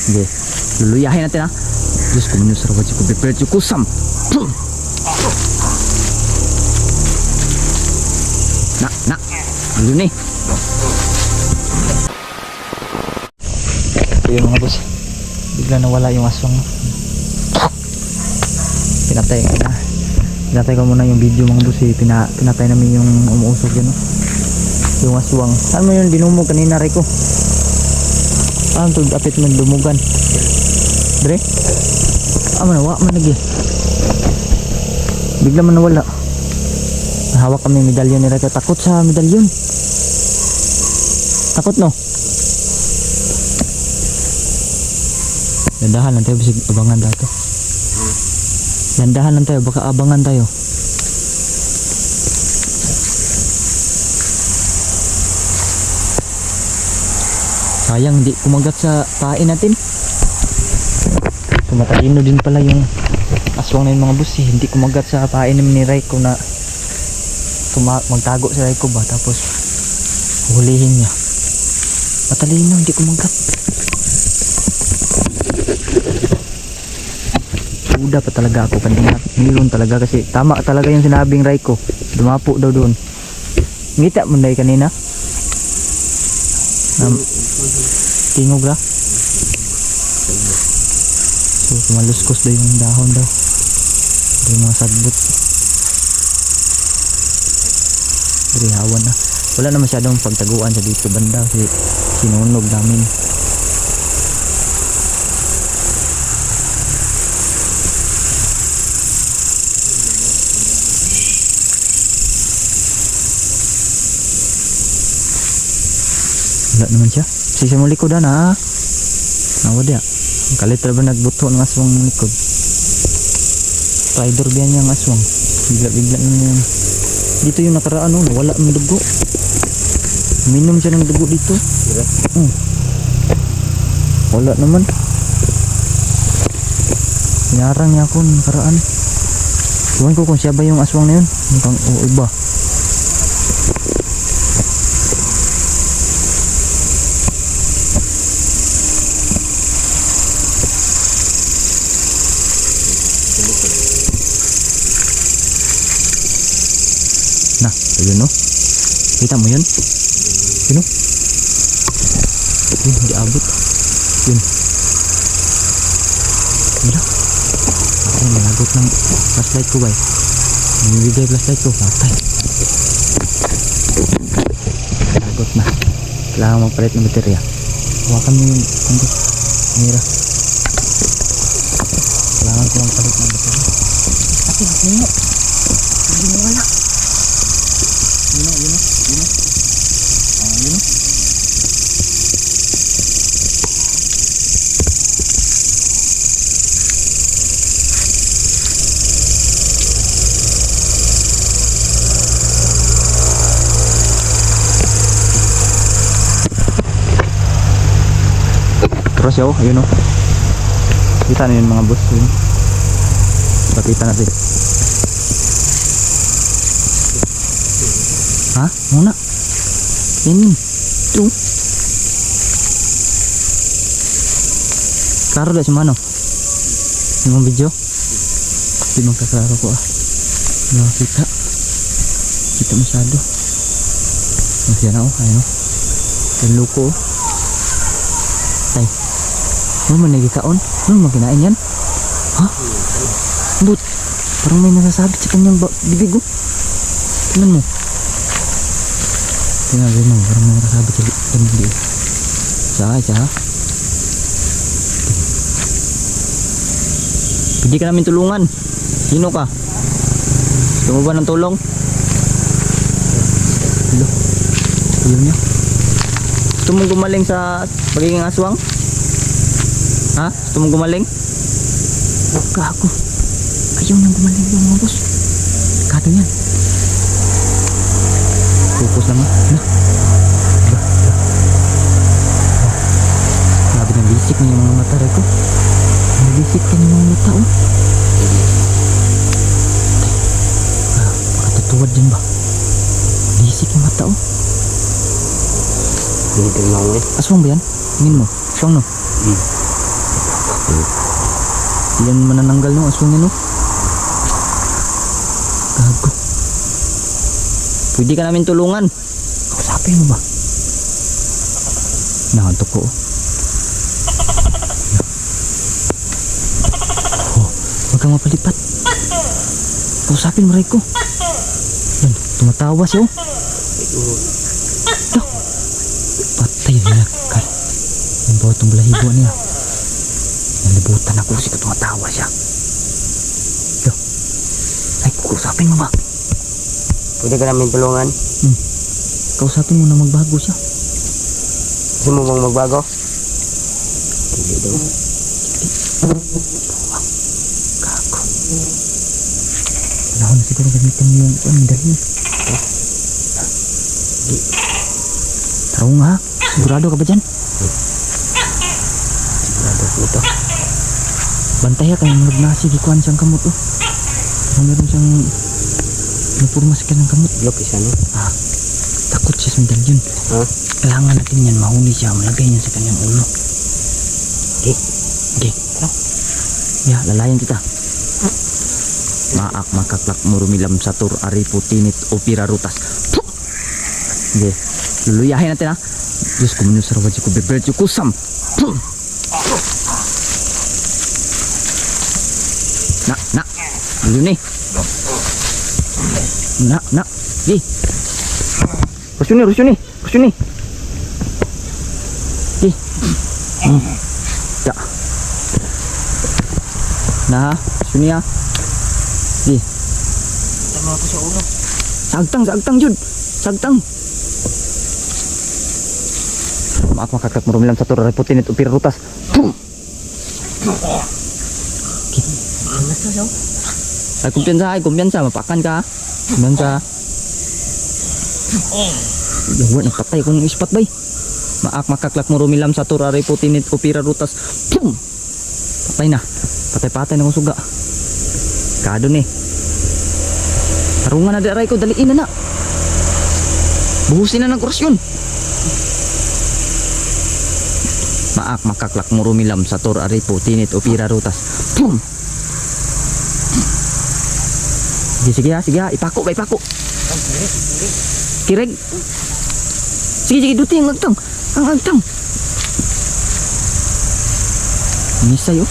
Sige, luluyahin natin ha. Diyos ko, minusarawa ko, prepare ko kusam. Nak, dulu nih. Ito yung mga boss, bigla nawala yung aswang. Pinatay ko muna yung video mga boss, pinatay namin yung umuusok yun, no? Yung aswang. Saan mo yun dinumog kanina, Rico? Saan to apit man dumugan? Dre? Manawa man lagi. Bigla man nawala. Hawak kami medalyon ni Rico. Takot sa medalyon. Takot, no? Dandahan lang tayo, bisig abangan tayo. Dandahan lang tayo, baka abangan tayo. Sayang hindi kumagat sa pain natin. Matalino din pala yung aswang na yun mga boss, hindi kumagat sa pain ni Rico na magtago si Rico ba, tapos hulihin niya. Matalino, hindi kumagat. Uda pa talaga ako kanina. Meron talaga kasi tama talaga yung sinabing Rico. Dumapo daw doon. Ngita mo dahil kanina. Tingog ra. So maluskos daw yung dahon daw. Yung mga sagbot. Hawan na. Wala na masyadong pagtaguan sa dito banda kasi sinunog namin. Wala naman siya. Sisa mo likodan ha. Nawa dia. Kalit ba nagbuto ng aswang likod. Rider biyan yung aswang. Bigla-bigla na yan. Dito yung nakaraan, no? Wala ang dugo. Minom siya ng dugo dito. Wala naman. Nyarang niya ako nakaraan. Iwan ko kung siya ba yung aswang na yun. Mukhang iba. Nah, ayun, no? Kita mo yun? Yun, no? Yun, hindi abot. Yun. Wala. Ako, malagot ng flashlight ko, bay. Nabibigay flashlight ko. Patay. Malagot na. Kailangan magpalit ng baterya. Hawakan mo yung kamera. Kailangan ko magpalit ng baterya. Kasi ako mo. Hindi mo wala. Yun o. Yun o. Terus ya, yun o. Kita na yun mga boss. Yun. Pakita natin. Ha? Muna. Ini. Itu. Klaro dah semano. Yung video. Di magkaklaro ko ah. Nakita. Kita masyado. Masya na oh. Ayun oh. Yung luko oh. Tay. Ano man nagkikaon? Ano man kinain yan? Ha? But. Parang may nasasabit sa kanyang bibig oh. Tingnan mo. Tingnan mo, parang may nakasabit sa bibig. Isa ha? Pwede ka namin tulungan. Sino ka? Gusto mo ba ng tulong? Hello? Ayaw niya. Gusto mong gumaling sa pagiging aswang? Ha? Gusto mong gumaling? Huwag ka ako. Ayaw niyang gumaling yung mga boss. Kato yan. Focus lang ha. Grabe na bisik na yung mga mata ko. Nabisik ka ng mga mata oh. Pakatutuwad dyan ba? Bisik yung mata oh. Hindi lang eh. Aswang ba yan? Tingin mo? Aswang no? Yan manananggal ng aswang no. Gago. Pwede ka namin tulungan. Kausapin mo ba? Nakantok ko. Oh, wag kang mapalipat. Kausapin mo, Rico. Yan, tumatawa siya oh. Patay na kal. Yung bawat itong balahibo niya. Nalibutan ako kasi tumatawa siya. Yo. Ay, kausapin mo ba? Pwede ka namin tulungan? Kausapin mo na magbago siya. Gusto mo bang magbago? Hindi daw. Gago. Panahon na siguro gamitin mo yung dahil. Taro nga. Sigurado ka ba dyan? Sigurado ko ito. Bantay ka yung nagnasi. Gikuhan siyang kamot oh. Pero meron siyang napurmas ka ng kamot. Block isa no? Takot siya sa medalyon. Ha? Kailangan natin yan. Mahuli siya. Malagay niya sa kanyang ulo. Okay. Okay. Tara. Ya, lalayan kita. Maak makaklak murumilam satur aripu tinit upira rutas. Okay. Luluyahin natin ha. Diyos ko minus rawaji ko beberju kusam. Nak. Dulu nih. Nak. Di. Rusuni. Di. Ya. Nah, sini ya. Di. Tama ako sa ulo. Sagtang Jud. Sagtang. Maaf makakak merumilam satu reputin itu upir rutas. Ay kumpiyansa, mapakan ka. Kumpiyansa. Yawan, patay kung ispat bay. Maak makaklak merumilam satu reputin itu upir rutas. Patay na. Patay na kung suga. Kado nih. Tarungan na daray ko, daliin na. Buhusin na ng kurasyon. Maak makaklak murumilam satur aripo tinit upira rutas. Sige ha, ipako. Kireg. Sige, duti ang agtang. Nisa yun.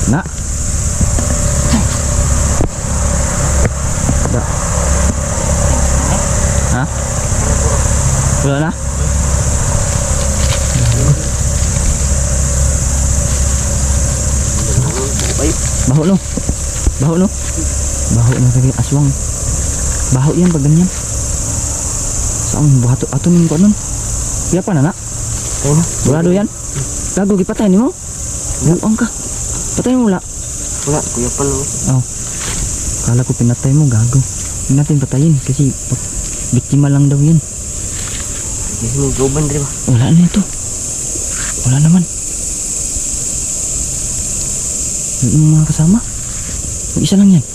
Na. Ha? Wala na? Baho no? Baho na kagay aswang. Baho yan pag ganyan. Saan baho ato ning ko nun? Kaya pa na? Burado yan? Gago gipatay nimo? Buang ka. Patay mo wala. Wala, kuya pa lang. Oh. Kala ko pinatay mo, gago. Hindi natin patayin kasi biktima lang daw yan. Kasi may goban rin ba? Wala na ito. Wala naman. Yung mga kasama. Yung isa lang yan.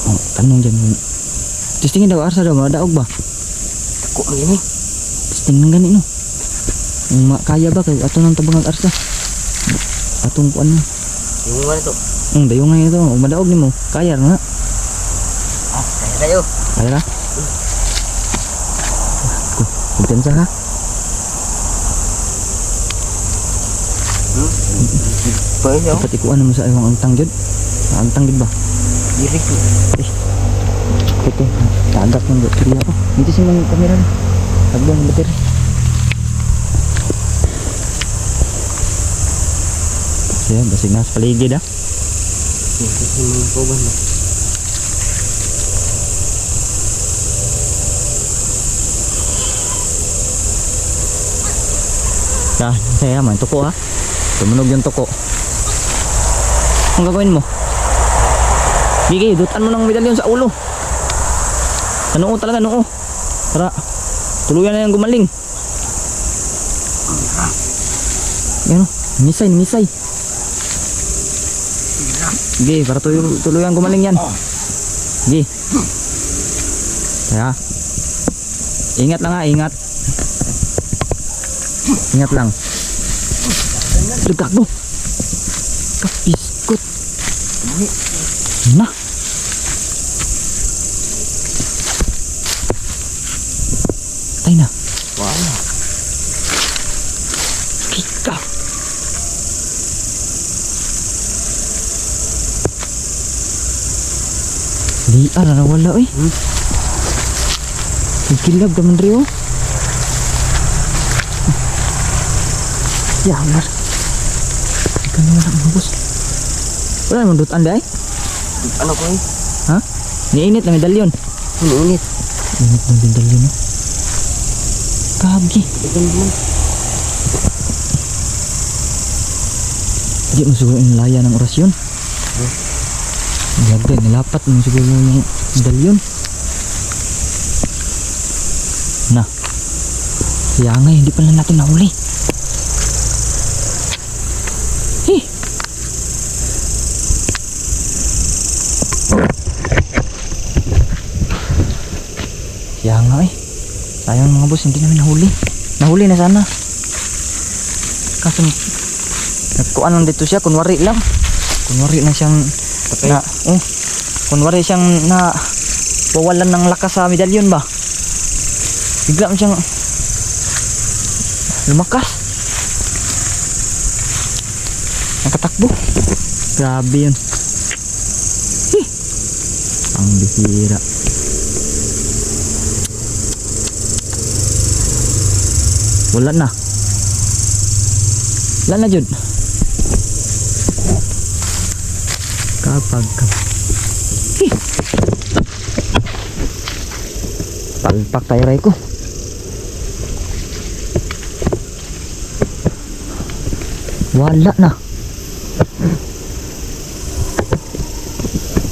Oh, tanong dyan. Testingin daw, arsa daw, madaog ba? Tako ang gini. Testing ng gani no. Yung kaya ba kayo? Ato ng tabang arsa. Atong kuan mo. Yung nga ito. Dayungan ito. Madaog ni mo. Kaya nga. Kaya kayo. Kaya ra? Kumpiyansa ha? Pwede yun. Dapat ikuan naman sa ayong angtang dyan. Angtang dyan ba? Dirik ko. Ito. Tagas ng baterya ko. Dito siya mga kamera na. Tagbang ng baterya. Yan, basig na sa paligid ha. Kasi mga goban ba? Saya man, tuko ha. Tumunog yung tuko. Ang gagawin mo? Bigay, dutan mo ng medalyon sa ulo. Noo talaga, noo. Para tuluyan na yung gumaling. Yan o, nisay. Sige, para tuluyan gumaling yan. Sige. Kaya, ingat lang ha, ingat. Ingat lang. Legak mo. Kapiskot. Na. Tay na. Wala. Kika. Di na nawala eh. Nagkilag naman rin oh. Yangar. Ika na wala mga boss. Wala naman dutan day. Ano ko eh? Ha? Niinit na medalyon. Init. Init na medalyon oh. Kagi. Ito naman. Di mo siguro inilaya ng orasyon. Lagay, nilapat mo siguro yung medalyon. Na. Kaya nga, hindi pala natin nahuli. Eh. Kaya nga eh. Sayang mga boss, hindi namin nahuli. Nahuli na sana. Kaso nagkuan lang dito siya, kunwari lang. Kunwari lang siyang na, kunwari siyang na wawalan ng lakas sa medalyon ba? Bigla mo siyang lumakas. Nakatakbo. Grabe yun. Hih. Ang bihira. Wala na. Wala na jud. Kapag palpak tayo ray ko. Wala na.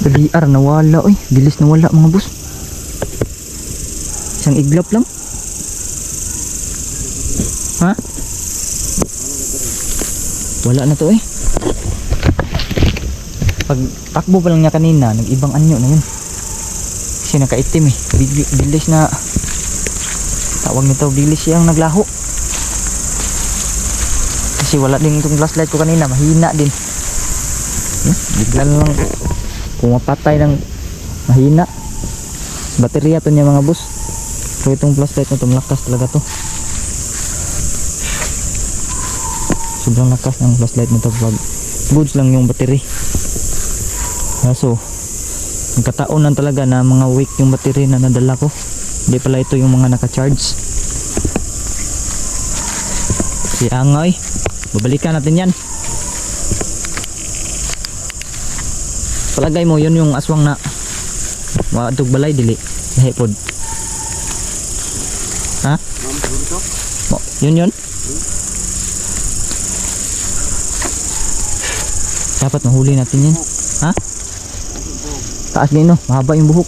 Kaliar na wala oy. Bilis na wala mga boss. Isang iglap lang. Ha? Wala na to eh. Pag takbo pa lang niya kanina, nag-ibang anyo na yun. Kasi nakaitim eh. Bilis na tawag nito, bilis siyang naglaho. Kasi wala din itong flashlight ko kanina, mahina din. Bigla na lang pumapatay ng mahina. Baterya to niya mga boss. Pero itong flashlight na to, malakas talaga to. Sobrang lakas ng flashlight nito pag goods lang yung battery. So nagkataon lang talaga na mga weak yung battery na nadala ko. Hindi pala ito yung mga naka-charge. Si Angay, babalikan natin yan. Palagay mo yun yung aswang na maadtog balay dili lahipod. Ha? Yun dapat mahuli natin yan. Ha? Taas din no, mahaba yung buhok.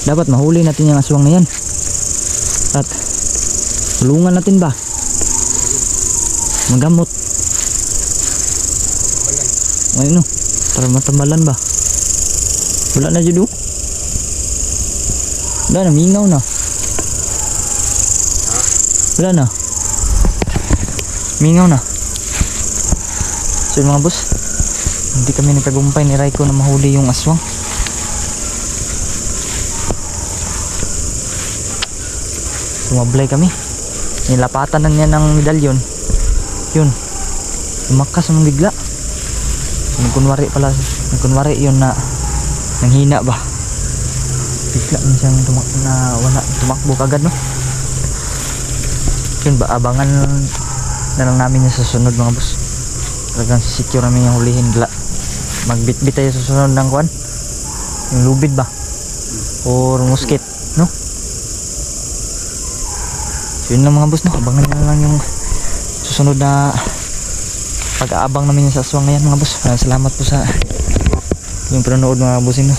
Dapat mahuli natin yung aswang na yan. At tulungan natin ba? Magamot. Ngayon no, para matambalan ba? Wala na dyan. Wala na, mingaw na. Wala na. Mingaw na. So mga boss, hindi kami nagtagumpay ni Raiko na mahuli yung aswang. Sumablay kami. Nilapatan na niya ng medalyon. Yun. Lumakas naman bigla. Nagkunwari yun na nanghina ba. Bigla na siyang tumakbo kagad no. Yun ba, abangan na lang namin yung susunod mga boss. Talagang secure namin yung hulihin. Magbitbit tayo sa susunod ng kuwan. Yung lubid ba? Or musket, no? So yun lang mga boss, no? Abangan na lang yung susunod na pag-aabang namin yung sa aswang na yan mga boss. Salamat po sa yung panonood mga bossing, no?